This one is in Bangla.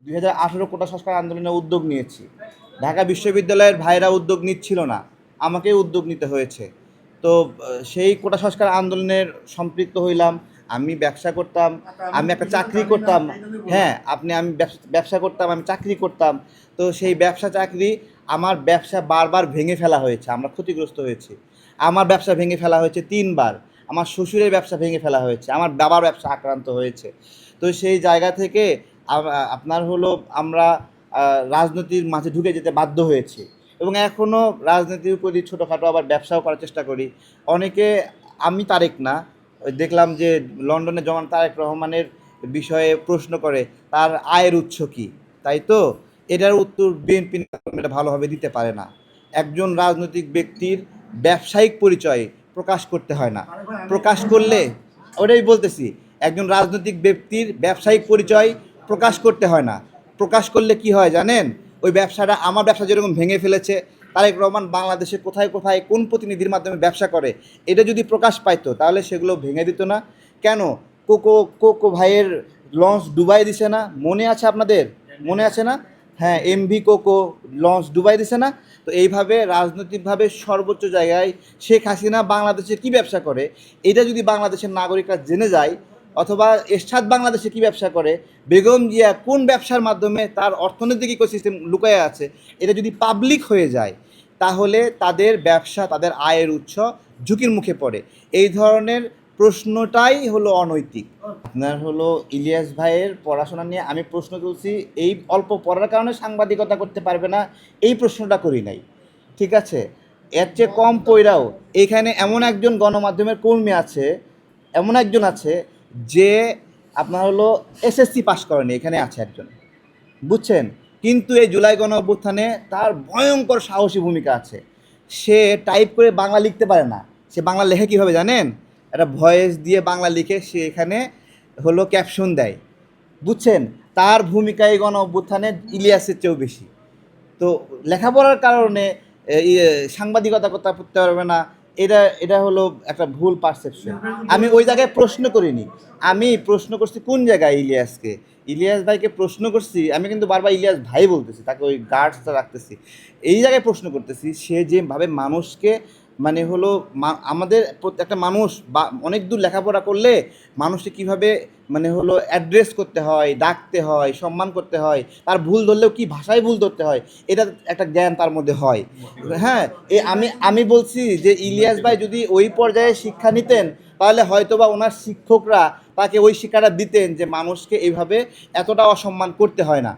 2018 কোটা সংস্কার আন্দোলনে উদ্যোগ নিয়েছি। ঢাকা বিশ্ববিদ্যালয়ের ভাইরা উদ্যোগ নিচ্ছিল না, আমাকেই উদ্যোগ নিতে হয়েছে। তো সেই কোটা সংস্কার আন্দোলনের সম্পৃক্ত হইলাম। আমি ব্যবসা করতাম, আমি একটা চাকরি করতাম। হ্যাঁ, আমি ব্যবসা করতাম, আমি চাকরি করতাম। তো সেই ব্যবসা চাকরি, আমার ব্যবসা বারবার ভেঙে ফেলা হয়েছে, আমরা ক্ষতিগ্রস্ত হয়েছি। আমার ব্যবসা ভেঙে ফেলা হয়েছে ৩ বার। আমার শ্বশুরের ব্যবসা ভেঙে ফেলা হয়েছে, আমার বাবার ব্যবসা আক্রান্ত হয়েছে। তো সেই জায়গা থেকে আপনার হলো আমরা রাজনীতির মাঝে ঢুকে যেতে বাধ্য হয়েছি এবং এখনও রাজনীতির উপরই ছোটোখাটো আবার ব্যবসাও করার চেষ্টা করি। অনেকে, আমি তারেক না, ওই দেখলাম যে লন্ডনে জমান তারেক রহমানের বিষয়ে প্রশ্ন করে তার আয়ের উৎস কী, তাই তো এটার উত্তর বিএনপি এটা ভালোভাবে দিতে পারে না। একজন রাজনৈতিক ব্যক্তির ব্যবসায়িক পরিচয় প্রকাশ করতে হয় না, প্রকাশ করলে, ওটাই বলতেছি, একজন রাজনৈতিক ব্যক্তির ব্যবসায়িক পরিচয় প্রকাশ করতে হয় না। প্রকাশ করলে কি হয় জানেন? ওই ব্যবসাটা, আমার ব্যবসা যেরকম ভেঙে ফেলেছে, তারেক রহমান বাংলাদেশে কোথায় কোথায় কোন প্রতিনিধির মাধ্যমে ব্যবসা করে, এটা যদি প্রকাশ পাইতো তাহলে সেগুলো ভেঙে দিত না। কেন কোকো কোকো ভাইয়ের লঞ্চ ডুবাই দিছে না? মনে আছে আপনাদের? মনে আছে না? হ্যাঁ, এমভি কোকো লঞ্চ ডুবাই দিছে না? তো এইভাবে রাজনৈতিকভাবে সর্বোচ্চ জায়গায় শেখ হাসিনা বাংলাদেশে কী ব্যবসা করে, এটা যদি বাংলাদেশের নাগরিকরা জেনে যায়, অথবা এরশাদ বাংলাদেশে কী ব্যবসা করে, বেগম জিয়া কোন ব্যবসার মাধ্যমে তার অর্থনৈতিক ইকোসিস্টেম লুকায়ে আছে, এটা যদি পাবলিক হয়ে যায় তাহলে তাদের ব্যবসা, তাদের আয়ের উৎস ঝুঁকির মুখে পড়ে। এই ধরনের প্রশ্নটাই হলো অনৈতিক। আপনার হলো ইলিয়াস ভাইয়ের পড়াশোনা নিয়ে আমি প্রশ্ন তুলছি, এই অল্প পড়ার কারণে সাংবাদিকতা করতে পারবে না, এই প্রশ্নটা করি নাই। ঠিক আছে, এর চেয়ে কম পইরাও এখানে এমন একজন গণমাধ্যমের কর্মী আছে, এমন একজন আছে যে আপনার হলো এসএসসি পাশ করেনি, এখানে আছে একজন, বুঝছেন? কিন্তু এই জুলাই গণ অভ্যুত্থানে তার ভয়ঙ্কর সাহসী ভূমিকা আছে। সে টাইপ করে বাংলা লিখতে পারে না, সে বাংলা লেখে কীভাবে জানেন? একটা ভয়েস দিয়ে বাংলা লিখে সে এখানে হলো ক্যাপশন দেয়, বুঝছেন? তার ভূমিকা এই গণ অভ্যুত্থানে ইলিয়াসের চেয়েও বেশি। তো লেখাপড়ার কারণে সাংবাদিকতা করতে পারবে না, এটা এটা হলো একটা ভুল পারসেপশন। আমি ওই জায়গায় প্রশ্ন করিনি, আমি প্রশ্ন করছি কোন জায়গায় ইলিয়াসকে, ইলিয়াস ভাইকে প্রশ্ন করছি। আমি কিন্তু বারবার ইলিয়াস ভাই বলতেছি, তাকে ওই গার্ডসটা রাখতেছি। এই জায়গায় প্রশ্ন করতেছি সে যেভাবে মানুষকে, মানে হলো আমাদের একটা মানুষ বা অনেক দূর লেখাপড়া করলে মানুষকে কীভাবে মানে হলো অ্যাড্রেস করতে হয়, ডাকতে হয়, সম্মান করতে হয়, তার ভুল ধরলেও কী ভাষায় ভুল ধরতে হয়, এটা একটা জ্ঞান তার মধ্যে হয়। হ্যাঁ, আমি বলছি যে ইলিয়াস ভাই যদি ওই পর্যায়ে শিক্ষা নিতেন তাহলে হয়তোবা ওনার শিক্ষকরা তাকে ওই শিক্ষাটা দিতেন যে মানুষকে এইভাবে এতটা অসম্মান করতে হয় না।